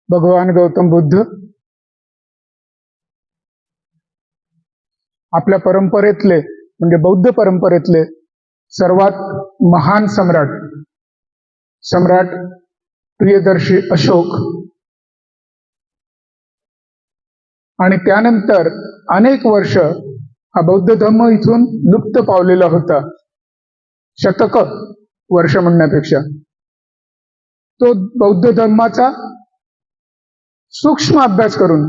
भगवान गौतम बुद्ध आपल्या परंपरेतले म्हणजे बौद्ध परंपरेतले सर्वात महान सम्राट प्रियदर्शी अशोक आणि त्यानंतर अनेक वर्ष हा बौद्ध धर्म इथून लुप्त पावलेला होता. शतक वर्ष म्हणण्यापेक्षा तो बौद्ध धर्माचा सूक्ष्म अभ्यास करून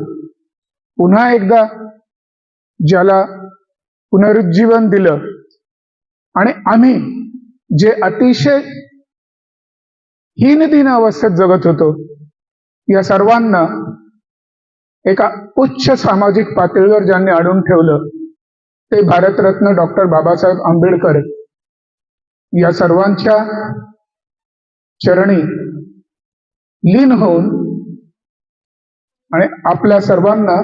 पुन्हा एकदा ज्याला पुनरुज्जीवन दिलं आणि आम्ही जे अतिशय हीनदीन अवस्थेत जगत होतो या सर्वांना एका उच्च सामाजिक पातळीवर ज्यांनी आणून ठेवलं ते भारतरत्न डॉक्टर बाबासाहेब आंबेडकर या सर्वांच्या चरणी लीन होऊन आणि आपल्या सर्वांना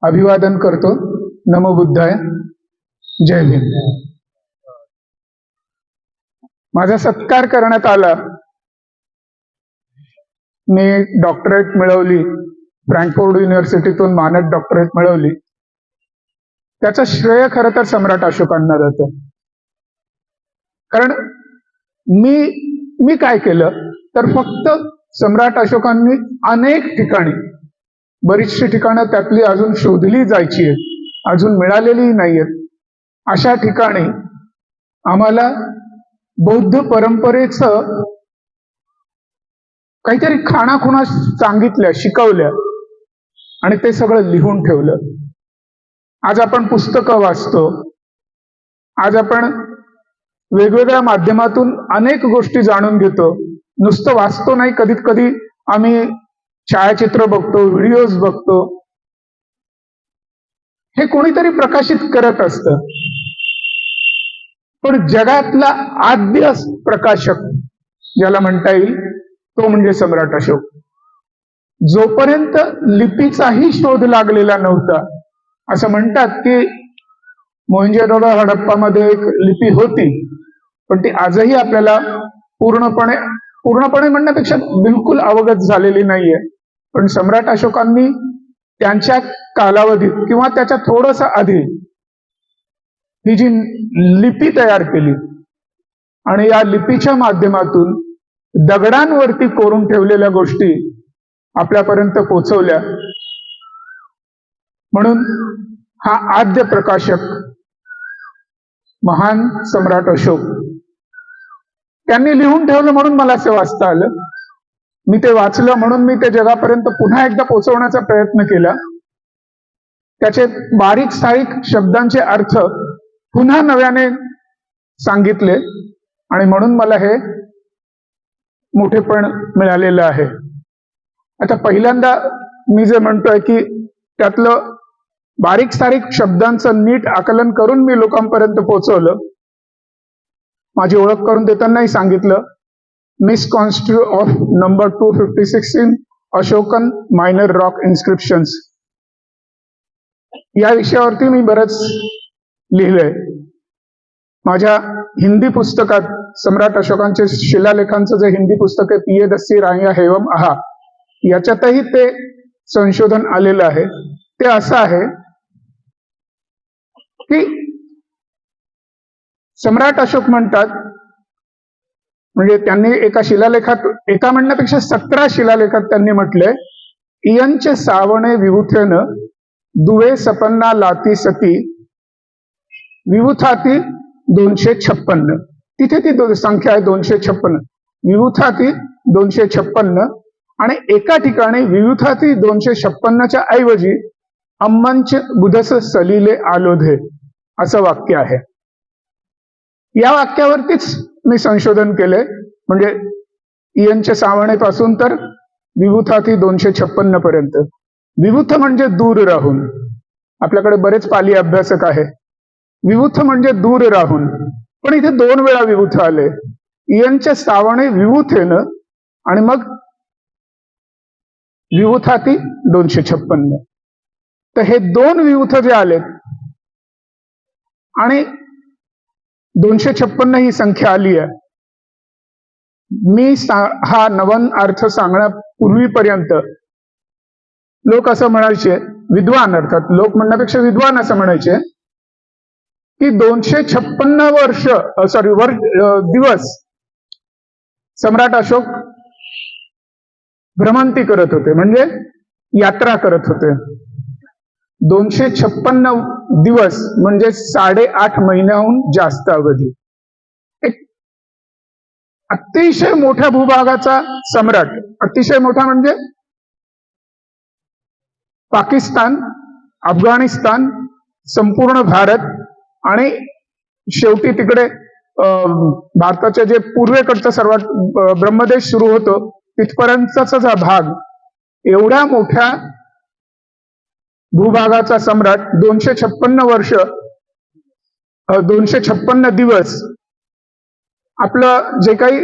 अभिवादन करतो. नमो बुद्धाय. जय भीम. माझा सत्कार करण्यात आला. मी डॉक्टरेट मिळवली, फ्रँकफुर्ट युनिव्हर्सिटीतून मानद डॉक्टरेट मिळवली. त्याचं श्रेय खरं तर सम्राट अशोकांना जातं. कारण मी काय केलं तर फक्त सम्राट अशोकांनी अनेक ठिकाणी, बरीचशी ठिकाणं त्यातली अजून शोधली जायची आहेत, अजून मिळालेली नाहीयेत, अशा ठिकाणी आम्हाला बौद्ध परंपरेचं काहीतरी खाणाखुणा सांगितल्या, शिकवल्या आणि ते सगळं लिहून ठेवलं. आज आपण पुस्तकं वाचतो, आज आपण वेगवेगळ्या माध्यमातून अनेक गोष्टी जाणून घेतो. नुसतं वाचतो नाही, कधीत कधी आम्ही छायाचित्र बघतो, व्हिडिओज बघतो. हे कोणीतरी प्रकाशित करत असतं. पण जगातला आद्य प्रकाशक ज्याला म्हणता येईल तो म्हणजे सम्राट अशोक. जोपर्यंत लिपीचाही शोध लागलेला नव्हता, असं म्हणतात की मोहेंजोदडो हडप्पामध्ये एक लिपी होती, पण ती आजही आपल्याला पूर्णपणे म्हणण्यापेक्षा बिलकुल अवगत झालेली नाहीये. पण सम्राट अशोकांनी त्यांच्या कालावधीत किंवा त्याच्या थोडस आधी ही जी लिपी तयार केली आणि या लिपीच्या माध्यमातून दगडांवरती कोरून ठेवलेल्या गोष्टी आपल्यापर्यंत पोहोचवल्या. म्हणून हा आद्य प्रकाशक महान सम्राट अशोक त्यांनी लिहून ठेवलं म्हणून मला असं वाचता आलं. मी ते वाचलं म्हणून मी ते जगापर्यंत पुन्हा एकदा पोहोचवण्याचा प्रयत्न केला. त्याचे बारीक सारीक शब्दांचे अर्थ पुन्हा नव्याने सांगितले आणि म्हणून मला हे मोठेपण मिळालेलं आहे. आता पहिल्यांदा मी जे म्हणतोय की त्यातलं बारीक सारीक शब्दांचं नीट आकलन करून मी लोकांपर्यंत पोहोचवलं. माझी ओळख करून देतानाही सांगितलं, miss constitute of number 256 in Ashokan minor rock inscriptions या विषयावरती मी बरंच लिहिलंय. माझ्या हिंदी पुस्तकात सम्राट अशोकांचे शिलालेखांचं जे हिंदी पुस्तक आहे पियदस्सी राया हेवम आहा, याच्यातही ते संशोधन आलेलं आहे. ते असं आहे की सम्राट अशोक म्हणतात, म्हणजे त्यांनी एका शिलालेखात, एका म्हणण्यापेक्षा 17 शिलालेखात त्यांनी म्हटलंय, इयंचे सावणे विभूथेनं दुवे सपन्ना लाती सती विभूथाती 256. तिथे ती संख्या आहे 256. विभूथाती 256 आणि एका ठिकाणी विभूथाती 256च्या ऐवजी अम्मंच बुधस सलिले आलोधे असं वाक्य आहे. या वाक्यावरतीच मी संशोधन केलंय. म्हणजे इयंचे सावणेपासून तर विभूथाती 256 पर्यंत. विभूथ म्हणजे दूर राहून. आपल्याकडे बरेच पाली अभ्यासक आहे. विभूथ म्हणजे दूर राहून, पण इथे 2 वेळा विभूथ आले. इयंचे सावणे विभूथेनं आणि मग विभूथाती 256. तर हे 2 विभूथ जे आलेत आणि 256 ही संख्या आली आहे, हा नवन अर्थ सांगण्यापूर्वीपर्यंत लोक असं म्हणायचे, विद्वान अर्थात लोक म्हणण्यापेक्षा विद्वान असं म्हणायचे की 256 दिवस सम्राट अशोक भ्रमंती करत होते, म्हणजे यात्रा करत होते. 256 दिवस म्हणजे 8.5 महिन्याहून जास्त अवधी. एक अतिशय मोठ्या भूभागाचा सम्राट, अतिशय मोठा म्हणजे पाकिस्तान, अफगाणिस्तान, संपूर्ण भारत आणि शेवटी तिकडे भारताचे जे पूर्वेकडचं सर्वात ब्रह्मदेश सुरू होतो तिथपर्यंतचा हा भाग, एवढ्या मोठ्या भूभागाचा सम्राट 256 दिवस आपलं जे काही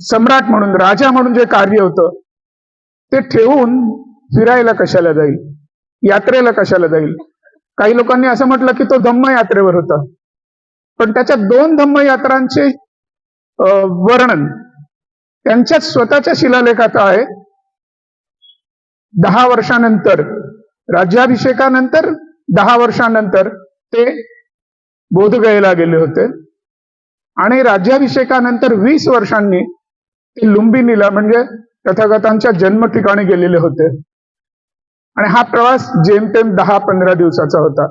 सम्राट म्हणून, राजा म्हणून जे कार्य होतं ते ठेवून फिरायला कशाला जाईल, यात्रेला कशाला जाईल. काही लोकांनी असं म्हटलं की तो धम्म यात्रेवर होता, पण त्याच्या 2 धम्म यात्रांचे वर्णन त्यांच्याच स्वतःच्या शिलालेखात आहे. 10 वर्षानंतर, राज्याभिषेकानंतर 10 वर्षानंतर ते बोधगयेला गेले होते आणि राज्याभिषेकानंतर 20 वर्षांनी ते लुंबिनीला म्हणजे तथागतांच्या जन्म ठिकाणी गेलेले होते. आणि हा प्रवास जेमतेम 10-15 दिवसाचा होता.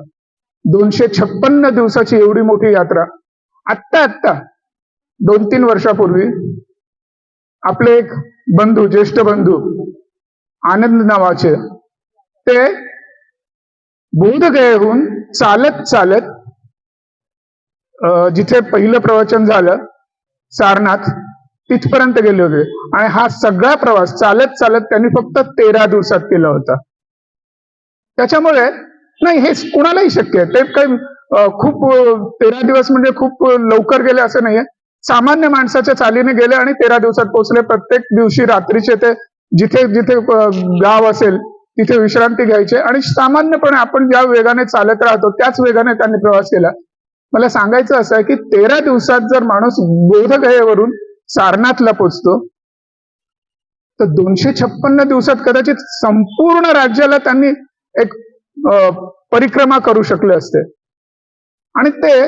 256 दिवसाची एवढी मोठी यात्रा आत्ता 2-3 वर्षापूर्वी आपले एक बंधू, ज्येष्ठ बंधू आनंद नावाचे, ते बोधगयेहून चालत जिथे पहिलं प्रवचन झालं सारनाथ तिथपर्यंत गेले होते. आणि हा सगळा प्रवास चालत त्यांनी फक्त 13 दिवसात केला होता. त्याच्यामुळे नाही, हे कुणालाही शक्य आहे. ते काही खूप 13 दिवस म्हणजे खूप लवकर गेले असं नाहीये. सामान्य माणसाच्या चालीने गेले आणि 13 दिवसात पोहोचले. प्रत्येक दिवशी रात्रीचे ते जिथे जिथे गाव असेल तिथे विश्रांती घ्यायचे आणि सामान्यपणे आपण ज्या वेगाने चालत राहतो त्याच वेगाने त्यांनी प्रवास केला. मला सांगायचं असं आहे की 13 दिवसात जर माणूस बोधगयेवरून सारनाथला पोचतो तर 256 दिवसात कदाचित संपूर्ण राज्याला त्यांनी एक परिक्रमा करू शकले असते. आणि ते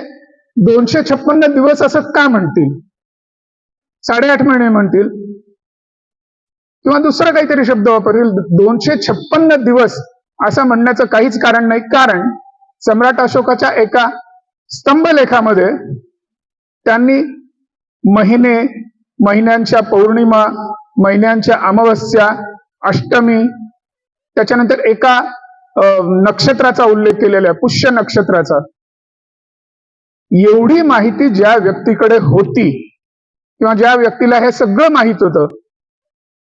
256 दिवस असं का म्हणतील, 8.5 महिने म्हणतील किंवा दुसरा काहीतरी शब्द वापरतील. 256 दिवस असं म्हणण्याचं काहीच कारण नाही. कारण सम्राट अशोकाच्या एका स्तंभलेखामध्ये त्यांनी महिने, महिन्यांच्या पौर्णिमा, महिन्यांच्या अमावस्या, अष्टमी, त्याच्यानंतर एका नक्षत्राचा उल्लेख केलेला आहे, पुष्य नक्षत्राचा. एवढी माहिती ज्या व्यक्तीकडे होती किंवा ज्या व्यक्तीला हे सगळं माहित होतं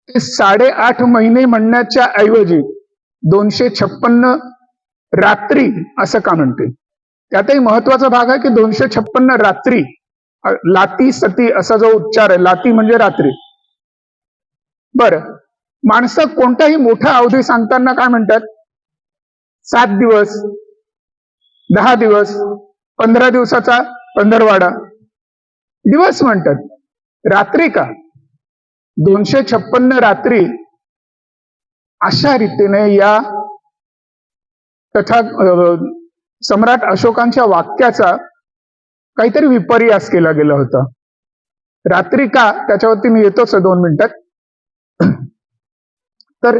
ते 8.5 महिने म्हणण्याच्या ऐवजी 256 रात्री असं का म्हणते. त्यातही महत्वाचा भाग आहे की 256 रात्री, लाती सती असा जो उच्चार आहे, लाती म्हणजे रात्री. बरं, माणसं कोणताही मोठा अवधी सांगताना काय म्हणतात, 7 दिवस, 10 दिवस, 15 दिवसाचा पंधरवाडा, दिवस म्हणतात, रात्री का. 256 रात्री अशा रीतीने या सम्राट अशोकांच्या वाक्याचा काहीतरी विपर्यास केला गेला होता. रात्री का, त्याच्यावरती मी येतोच 2 मिनिटात. तर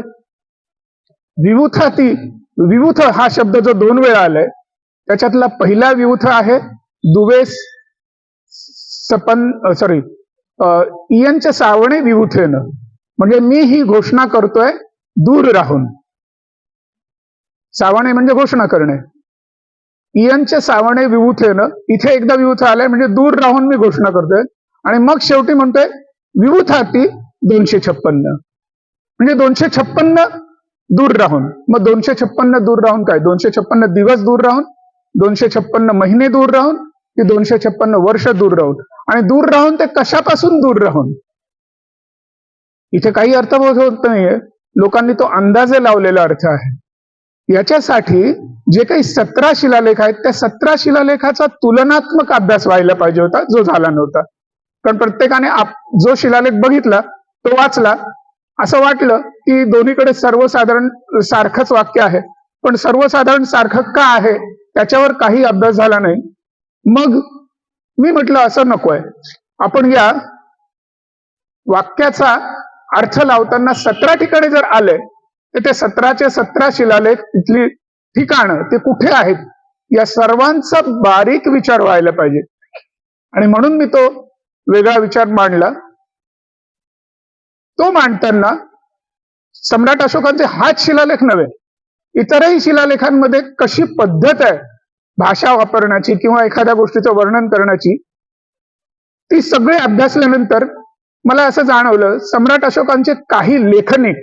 विवुथ हा शब्द जो 2 वेळा आलाय त्याच्यातला पहिला विवुथ आहे दुवेस इयनच्या सावणे विवुथेनं, म्हणजे मी ही घोषणा करतोय दूर राहून. सावणे म्हणजे घोषणा करणे. इयनच्या सावणे विवुथेनं, इथे एकदा विवुथ आलाय म्हणजे दूर राहून मी घोषणा करतोय. आणि मग शेवटी म्हणतोय विवुथाती 256, म्हणजे 256 दूर राहून. मग 256 दूर राहून काय, 256 दिवस दूर राहून, 256 महिने दूर राहून, की 256 वर्ष दूर राहून. आणि दूर राहून ते कशापासून दूर राहून, इथे काही अर्थबोध होत नाहीये. लोकांनी तो अंदाजे लावलेला अर्थ आहे. याच्यासाठी जे काही 17 शिलालेख आहेत त्या 17 शिलालेखाचा तुलनात्मक अभ्यास व्हायला पाहिजे होता, जो झाला नव्हता. कारण प्रत्येकाने जो शिलालेख बघितला तो वाचला, असं वाटलं की दोन्हीकडे सर्वसाधारण सारखंच वाक्य आहे, पण सर्वसाधारण सारखं का आहे त्याच्यावर काही अभ्यास झाला नाही. मग मी म्हटलं असं नकोय, आपण या वाक्याचा अर्थ लावताना 17 ठिकाणी जर आले तर ते 17चे 17 शिलालेख, तिथली ठिकाणं ते कुठे आहेत या सर्वांचा बारीक विचार व्हायला पाहिजे. आणि म्हणून मी तो वेगळा विचार मांडला. तो मांडताना सम्राट अशोकांचे हाच शिलालेख नव्हे, इतरही शिलालेखांमध्ये कशी पद्धत आहे भाषा वापरण्याची किंवा एखाद्या गोष्टीचं वर्णन करण्याची, ती सगळे अभ्यासल्यानंतर मला असं जाणवलं, सम्राट अशोकांचे काही लेखनिक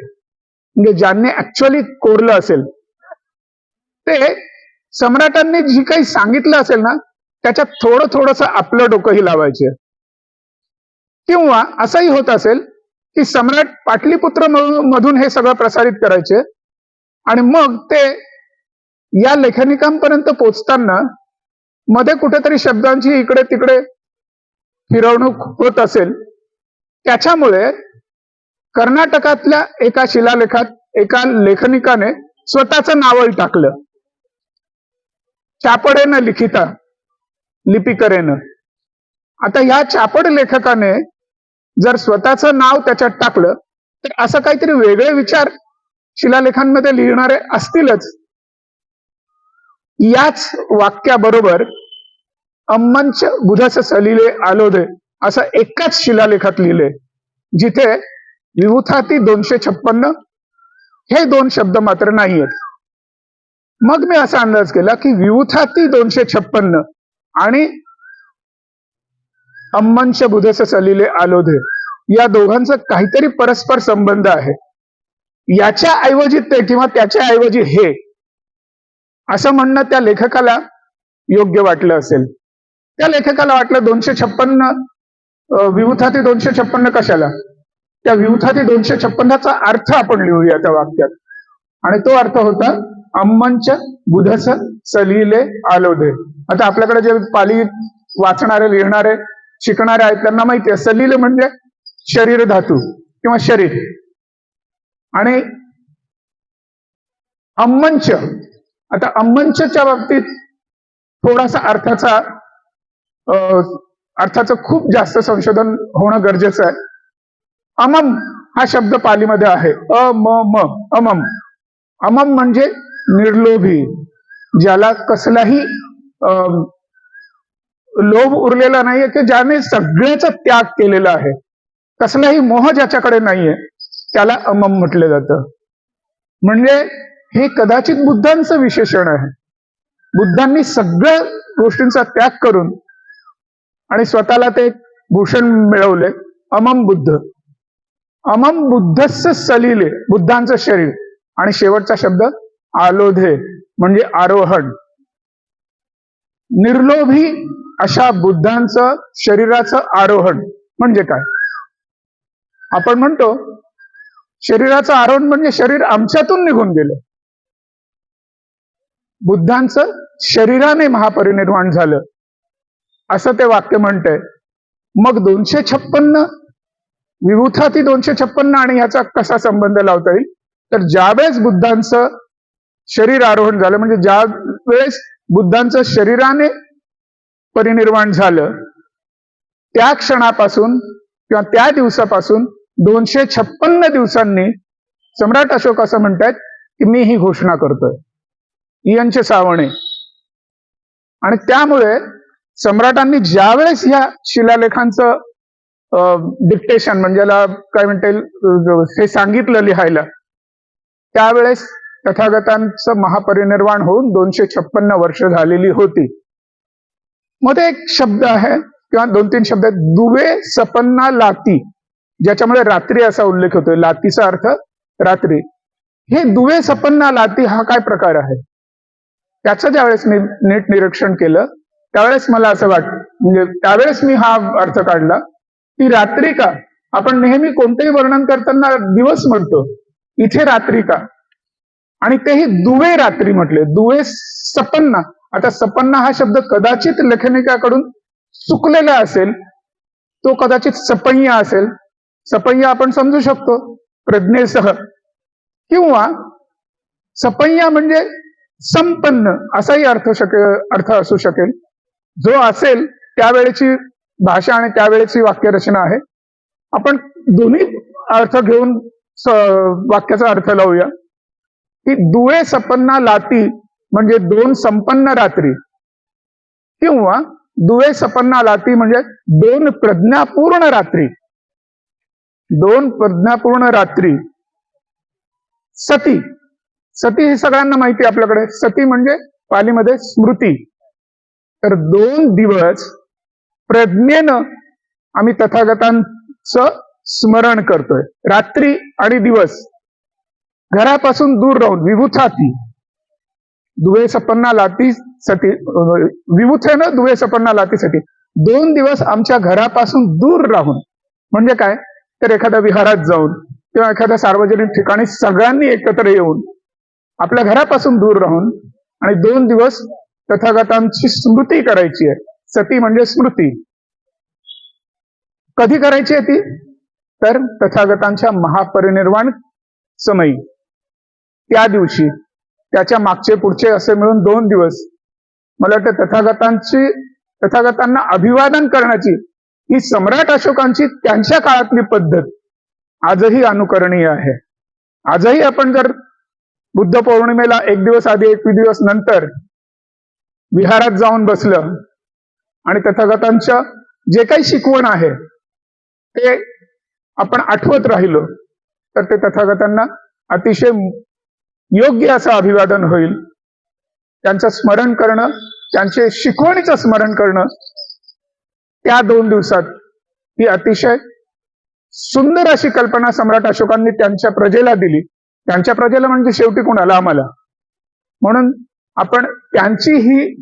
म्हणजे ज्यांनी ऍक्च्युअली कोरलं असेल, ते सम्राटांनी जी काही सांगितलं असेल ना त्याच्यात थोडंसं आपलं डोकंही लावायचे. किंवा असंही होत असेल की सम्राट पाटलीपुत्र मधून हे सगळं प्रसारित करायचे आणि मग ते या लेखनिकांपर्यंत पोचताना मध्ये कुठेतरी शब्दांची इकडे तिकडे फिरवणूक होत असेल. त्याच्यामुळे कर्नाटकातल्या एका शिलालेखात एका लेखनिकाने स्वतःचं नावही टाकलं, चापडेनं लिखिता, लिपिकरेनं. आता या चापड लेखकाने जर स्वतःचं नाव त्याच्यात टाकलं तर असं काहीतरी वेगळे विचार शिलालेखांमध्ये लिहिणारे असतीलच. याच वाक्याबरोबर अम्मंच बुधस सलिले आलोधे असं एकाच शिलालेखात लिहिले, जिथे विभूथाती 256 हे 2 शब्द मात्र नाहीयेत. मग मी असा अंदाज केला की विभूथाती 256 आणि अम्मंच बुधस सलिले आलोधे या दोघांचा काहीतरी परस्पर संबंध आहे. याच्या ऐवजी ते किंवा त्याच्या ऐवजी हे असं म्हणणं त्या लेखकाला योग्य वाटलं असेल. त्या लेखकाला वाटलं 256 विभूथाती 256 कशाला, त्या विभूथाती 256चा अर्थ आपण लिहूया त्या वाक्यात. आणि तो अर्थ होता अम्मंच बुधस सलिले आलोधे. आता आपल्याकडे जे पाली वाचणारे, लिहिणारे, शिकणारे आहेत त्यांना माहिती आहे, सलिल म्हणजे शरीर धातू किंवा शरीर, आणि अम्मंच, आता अम्मंचच्या बाबतीत थोडासा अर्थाचं खूप जास्त संशोधन होणं गरजेचं आहे. अमम हा शब्द पालीमध्ये आहे, अमम. अमम म्हणजे निर्लोभी, ज्याला कसलाही लोभ उरलेला नाहीये, की ज्याने सगळ्याचा त्याग केलेला आहे, कसलाही मोह ज्याच्याकडे नाहीये, त्याला अमम म्हटलं जातं. म्हणजे हे कदाचित बुद्धांचं विशेषण आहे. बुद्धांनी सगळ्या गोष्टींचा त्याग करून आणि स्वतःला ते भूषण मिळवले, अमम बुद्ध. अमम बुद्धस्य सलिले, बुद्धांचं शरीर, आणि शेवटचा शब्द आलोधे म्हणजे आरोहण. निर्लोभी अशा बुद्धांचं शरीराचं आरोहण म्हणजे काय? आपण म्हणतो शरीराचं आरोहण म्हणजे शरीर आमच्यातून निघून गेलं. बुद्धांचं शरीराने महापरिनिर्वाण झालं असं ते वाक्य म्हणतंय. मग 256 विभूथाती 256 आणि ह्याचा कसा संबंध लावता येईल? तर ज्यावेळेस बुद्धांचं शरीर आरोहण झालं, म्हणजे ज्या वेळेस बुद्धांचं शरीराने परिनिर्वाण झालं, त्या क्षणापासून किंवा त्या दिवसापासून 256 दिवसांनी सम्राट अशोक असं म्हणतात की मी ही घोषणा करतोय, यांचे सावणे. आणि त्यामुळे सम्राटांनी ज्यावेळेस ह्या शिलालेखांचं डिक्टेशन म्हणजे काय म्हणता येईल, हे सांगितलं लिहायला, त्यावेळेस तथागतांचं महापरिनिर्वाण होऊन 256 वर्ष झालेली होती. मध्ये एक शब्द आहे किंवा 2-3 शब्द आहेत, दुवे सपन्ना लाती, ज्याच्यामध्ये रात्री असा उल्लेख होतोय. लातीचा अर्थ रात्री. हे दुवे सपन्ना लाती हा काय प्रकार आहे, त्याचं ज्यावेळेस मी नीट निरीक्षण केलं त्यावेळेस मला असं वाटतं, म्हणजे त्यावेळेस मी हा अर्थ काढला की रात्री का, आपण नेहमी कोणतेही वर्णन करताना दिवस म्हणतो, इथे रात्री का, आणि तेही दुवे रात्री म्हटले, दुवे सपन्ना. आता सपन्ना हा शब्द कदाचित लेखनिकाकडून चुकलेला असेल, तो कदाचित सपय्या असेल. सपय्या आपण समजू शकतो प्रज्ञेसह, किंवा सपय्या म्हणजे संपन्न असाही अर्थ असू शकेल. जो असेल त्यावेळेची भाषा आणि त्यावेळेची वाक्यरचना आहे. आपण दोन्ही अर्थ घेऊन वाक्याचा अर्थ लावूया की दुवे सपन्ना लाती म्हणजे दोन संपन्न रात्री, किंवा दुवे सपन्ना लाती म्हणजे दोन प्रज्ञापूर्ण रात्री. दोन प्रज्ञापूर्ण रात्री. सती. सती हे सगळ्यांना माहिती आहे आपल्याकडे. सती म्हणजे पालीमध्ये स्मृती. तर 2 दिवस प्रज्ञेनं आम्ही तथागतांचं स्मरण करतोय. रात्री आणि दिवस घरापासून दूर राहून. विभूथाती दुवे सपन्ना लाती सती, विभूथेनं दुवे सपन्ना लाती सती. 2 दिवस आमच्या घरापासून दूर राहून म्हणजे काय, तर एखाद्या विहारात जाऊन किंवा एखाद्या सार्वजनिक ठिकाणी सगळ्यांनी एकत्र येऊन आपल्या घरापासून दूर राहून आणि 2 दिवस तथागतांची स्मृती करायची आहे. सती म्हणजे स्मृती. कधी करायची आहे ती, तर तथागतांच्या महापरिनिर्वाण समयी, त्या दिवशी, त्याच्या मागचे पुढचे असे मिळून 2 दिवस. मला वाटतं तथागतांना अभिवादन करण्याची ही सम्राट अशोकांची त्यांच्या काळातली पद्धत आजही अनुकरणीय आहे. आजही आपण जर बुद्ध पौर्णिमेला 1 दिवस आधी 1 दिवस नंतर विहारात जाऊन बसलं आणि तथागतांच्या जे काही शिकवण आहे ते आपण आठवत राहिलो तर ते तथागतांना अतिशय योग्य असं अभिवादन होईल. त्यांचं स्मरण करणं, त्यांचे शिकवणीचं स्मरण करणं त्या 2 दिवसात ही अतिशय सुंदर अशी कल्पना सम्राट अशोकांनी त्यांच्या प्रजेला दिली. त्यांच्या प्रजेला म्हणजे शेवटी कोणाला, आम्हाला. म्हणून आपण त्यांची ही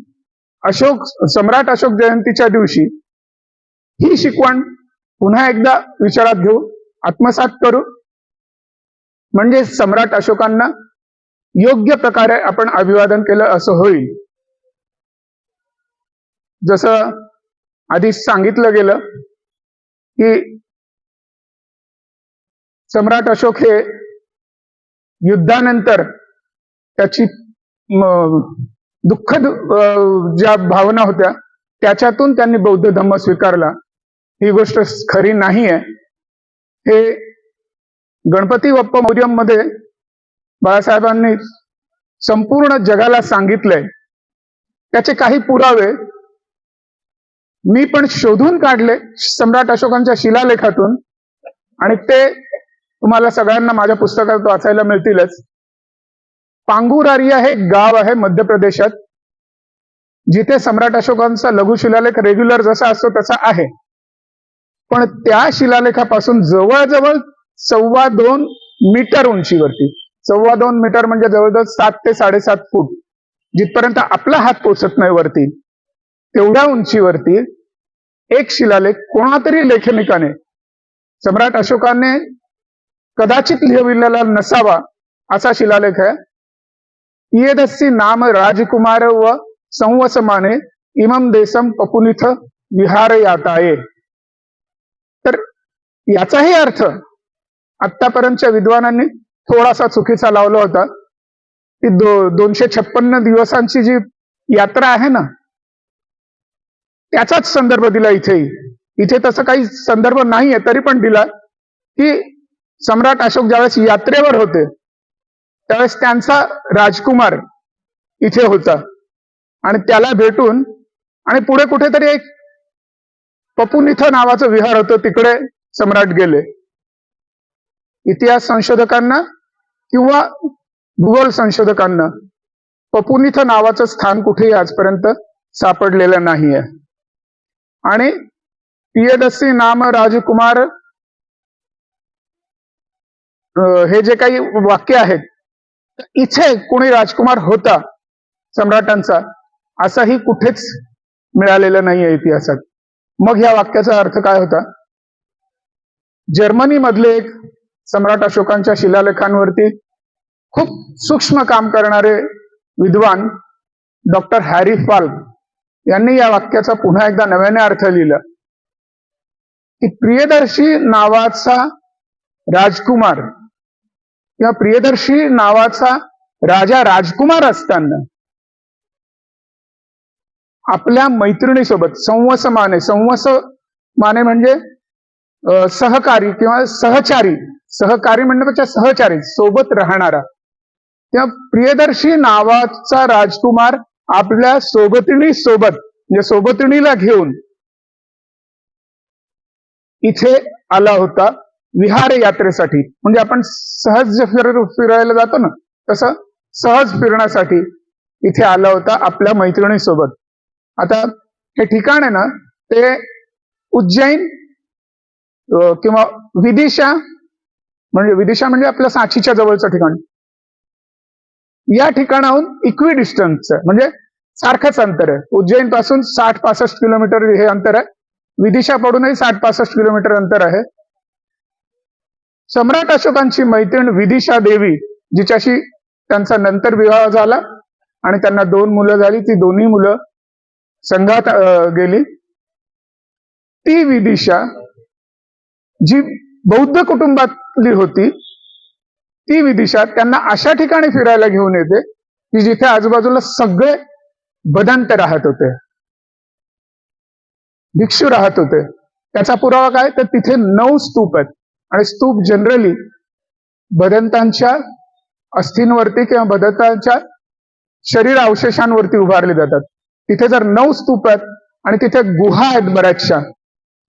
सम्राट अशोक जयंतीच्या दिवशी ही शिकवण पुन्हा एकदा विचारात घेऊ, आत्मसात करू, म्हणजे सम्राट अशोकांना योग्य प्रकारे आपण अभिवादन केलं असं होईल. जसं आधी सांगितलं गेलं की सम्राट अशोक हे युद्धानंतर त्याची दुःखद ज्या भावना होत्या त्याच्यातून त्यांनी बौद्ध धम्म स्वीकारला, ही गोष्ट खरी नाहीये. हे गणपती बाप्पा म्युझियम मध्ये बाळासाहेबांनी संपूर्ण जगाला सांगितलंय. त्याचे काही पुरावे मी पण शोधून काढले सम्राट अशोकांच्या शिलालेखातून, आणि ते तुम्हाला सगळ्यांना माझ्या पुस्तकात वाचायला मिळतीलच. पांगुरारिया हे गाव आहे मध्य प्रदेशात, जिथे सम्राट अशोकांचा लघु शिलालेख रेग्युलर जसा असतो तसा आहे. पण त्या शिलालेखापासून जवळजवळ 2.25 मीटर उंचीवरती, 2.25 मीटर म्हणजे जवळजवळ 7 ते 7.5 फूट, जिथपर्यंत आपला हात पोचत नाही वरती, तेवढ्या उंचीवरती एक शिलालेख कोणातरी लेखनिकाने, सम्राट अशोकाने कदाचित लिहिलेला नसावा असा शिलालेख आहे. इयदस्सी नाम राजकुमार व संवसमाने इमम देशम पपुनिथ विहारयाताये. तर याचाही अर्थ आतापर्यंतच्या विद्वानांनी थोडासा चुकीचा लावला होता की 256 दिवसांची जी यात्रा आहे ना, त्याचाच संदर्भ दिला इथे तसं काही संदर्भ नाहीये, तरी पण दिला की सम्राट अशोक ज्यावेळेस यात्रेवर होते त्यावेळेस त्यांचा राजकुमार इथे होता आणि त्याला भेटून आणि पुढे कुठेतरी एक पपुनिथ नावाचं विहार होतं, तिकडे सम्राट गेले. इतिहास संशोधकांना किंवा भूगोल संशोधकांना पपुनिथ नावाचं स्थान कुठेही आजपर्यंत सापडलेलं नाहीये. आणि पियदस्सी नाम राजकुमार हे जे काही वाक्य आहेत, इथे कोणी राजकुमार होता सम्राटांचा असंही कुठेच मिळालेलं नाहीये इतिहासात. मग ह्या वाक्याचा अर्थ काय होता? जर्मनी मधले एक सम्राट अशोकांच्या शिलालेखांवरती खूप सूक्ष्म काम करणारे विद्वान डॉक्टर हॅरी फाल्क यांनी या वाक्याचा पुन्हा एकदा नव्याने अर्थ लिहिला. की प्रियदर्शी नावाचा राजकुमार किंवा प्रियदर्शी नावाचा राजा राजकुमार असताना आपल्या मैत्रिणीसोबत संवस माने म्हणजे सहकारी किंवा सहकारी म्हणण्यापेक्षा सहचारी सोबत राहणारा, त्या प्रियदर्शी नावाचा राजकुमार आपल्या म्हणजे सोबतिणीला घेऊन इथे आला होता विहार यात्रेसाठी. म्हणजे आपण सहज फिरायला जातो ना, तसं सहज फिरण्यासाठी इथे आला होता आपल्या मैत्रिणीसोबत. आता हे ठिकाण आहे ना, ते उज्जैन किंवा विदिशा म्हणजे आपल्या सांचीच्या जवळचं ठिकाण, या ठिकाणाहून इक्वी डिस्टन्स म्हणजे सारखंच अंतर आहे. उज्जैन पासून 60-65 किलोमीटर हे अंतर आहे. विदिशा पडूनही 60-65 किलोमीटर अंतर आहे. सम्राट अशोकांची मैत्रीण विदिशा देवी, जिच्याशी त्यांचा नंतर विवाह झाला आणि त्यांना 2 मुलं झाली, ती दोन्ही मुलं संघात गेली. ती विदिशा जी बौद्ध कुटुंबातली होती, ती विदिशा त्यांना अशा ठिकाणी फिरायला घेऊन येते की जिथे आजूबाजूला सगळे बदंत राहत होते, भिक्षू राहत होते. त्याचा पुरावा काय, तर तिथे 9 स्तूप आहेत आणि स्तूप जनरली बदंतांच्या अस्थींवरती किंवा बदंतांच्या शरीर अवशेषांवरती उभारले जातात. तिथे जर 9 स्तूप आहेत आणि तिथे गुहा आहेत, बऱ्याचशा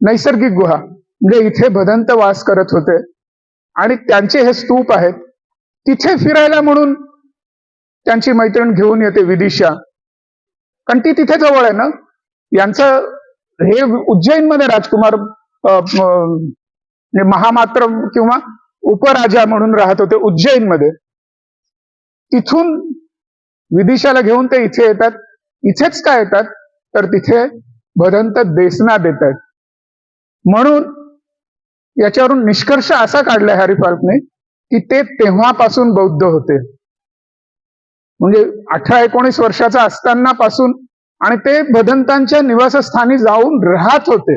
नैसर्गिक गुहा, म्हणजे इथे बदंत वास करत होते आणि त्यांचे हे स्तूप आहेत. तिथे फिरायला म्हणून त्यांची मैत्रीण घेऊन येते विदिशा, कारण ती तिथे जवळ आहे ना. यांचं हे उज्जैनमध्ये राजकुमार महामात्र किंवा उपराजा म्हणून राहत होते उज्जैनमध्ये. तिथून विदिशाला घेऊन ते इथे येतात. इथेच काय येतात, तर तिथे बदंत देसना देत आहेत. म्हणून याच्यावरून निष्कर्ष असा काढलाय हॅरी फाल्कने की ते तेव्हापासून बौद्ध होते. म्हणजे 18-19 वर्षाचा असताना पासून, आणि ते बदंतांच्या निवासस्थानी जाऊन राहत होते.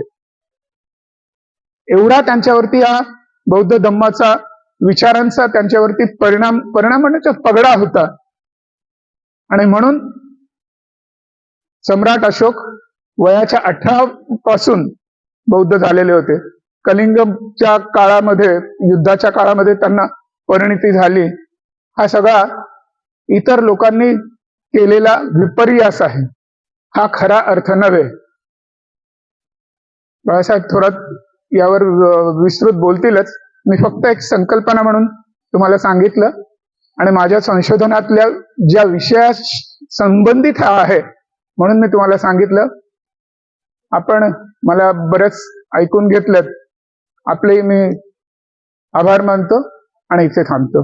एवढा त्यांच्यावरती हा बौद्ध धम्माचा, विचारांचा त्यांच्यावरती परिणाम म्हणण्याचा पगडा होता. आणि म्हणून सम्राट अशोक वयाच्या 18 पासून बौद्ध झालेले होते. कलिंगच्या काळामध्ये, युद्धाच्या काळामध्ये त्यांना परिणिती झाली. हा सगळा इतर लोकांनी केलेला विपर्यास आहे, हा खरा अर्थ नव्हे. बाळासाहेब थोरात यावर विस्तृत बोलतीलच. मी फक्त एक संकल्पना म्हणून तुम्हाला सांगितलं आणि माझ्या संशोधनातल्या ज्या विषयास संबंधित आहे म्हणून मी तुम्हाला सांगितलं. आपण मला बरेच ऐकून घेतलं. आपले मी आभार मानतो आणि इथे थांबतो.